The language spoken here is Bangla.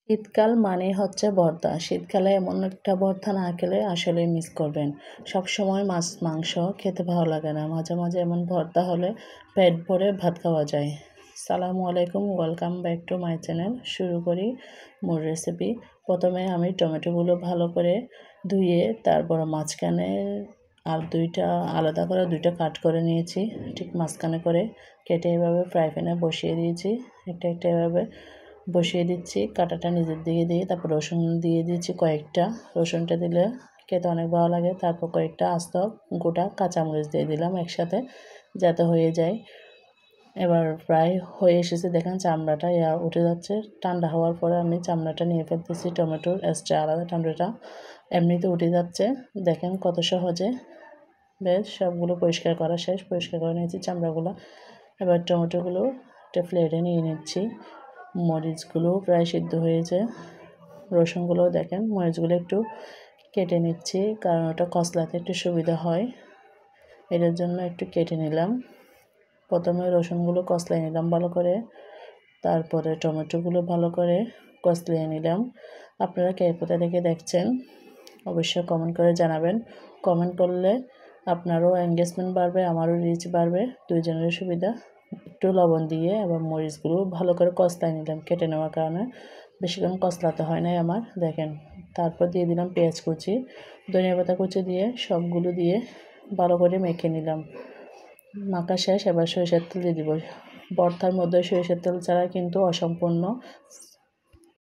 শীতকাল মানেই হচ্ছে ভর্তা। শীতকালে এমন একটা ভর্তা না খেলে আসলেই মিস করবেন। সবসময় মাছ মাংস খেতে ভালো লাগে না। মাঝে মাঝে এমন ভর্তা হলে পেট ভরে ভাত খাওয়া যায়। সালামু আলাইকুম, welcome back to my channel. শুরু করি মোর রেসিপি। প্রথমে আমি টমেটোগুলো ভালো করে ধুয়ে তারপর মাঝখানে আর আলাদা করে দুইটা কাট করে নিয়েছি, ঠিক মাঝখানে করে কেটে এভাবে ফ্রাই প্যানে বসিয়ে দিয়েছি। একটা একটা এভাবে বসিয়ে দিচ্ছি, কাঁটাটা নিজের দিকে দিয়ে তারপর রসুন দিয়ে দিচ্ছি কয়েকটা। রসুনটা দিলে খেতে অনেক ভালো লাগে। তারপর কয়েকটা আস্ত গোটা কাঁচামরিচ দিয়ে দিলাম একসাথে, যাতে হয়ে যায়। এবার প্রায় হয়ে এসেছে, দেখেন চামড়াটা উঠে যাচ্ছে। ঠান্ডা হওয়ার পরে আমি চামড়াটা নিয়ে ফেলতেছি, টমেটোর এক্সট্রা আলাদা চামড়াটা এমনিতে উঠে যাচ্ছে। দেখেন কত সহজে। বেশ সবগুলো পরিষ্কার করা শেষ, পরিষ্কার করে নিয়েছি চামড়াগুলো। এবার টমেটোগুলো একটা প্লেটে নিয়ে নিচ্ছি। মরিচগুলো প্রায় সিদ্ধ হয়েছে। রসুনগুলো দেখেন, মরিচগুলো একটু কেটে নিচ্ছি, কারণ ওটা কষলাতে একটু সুবিধা হয়, এটার জন্য একটু কেটে নিলাম। প্রথমে রসুনগুলো কষলিয়ে নিলাম ভালো করে, তারপরে টমেটোগুলো ভালো করে কষলিয়ে নিলাম। আপনারা কে কোথা থেকে দেখছেন অবশ্যই কমেন্ট করে জানাবেন। কমেন্ট করলে আপনারও এঙ্গেজমেন্ট বাড়বে, আমারও রিচ বাড়বে, দুইজনের সুবিধা। একটু লবণ দিয়ে আবার মরিচগুলো ভালো করে কষলায় নিলাম, কেটে নেওয়ার কারণে বেশিক্ষণ কষলাতে হয় নাই আমার। দেখেন, তারপর দিয়ে দিলাম পেঁয়াজ কুচি, ধনিয়া পাতা কুচি দিয়ে সবগুলো দিয়ে ভালো করে মেখে নিলাম। মাখা শেষ, এবার সরিষার তেল দিয়ে দিব। ভর্তার মধ্যে সরিষার তেল ছাড়া কিন্তু অসম্পূর্ণ।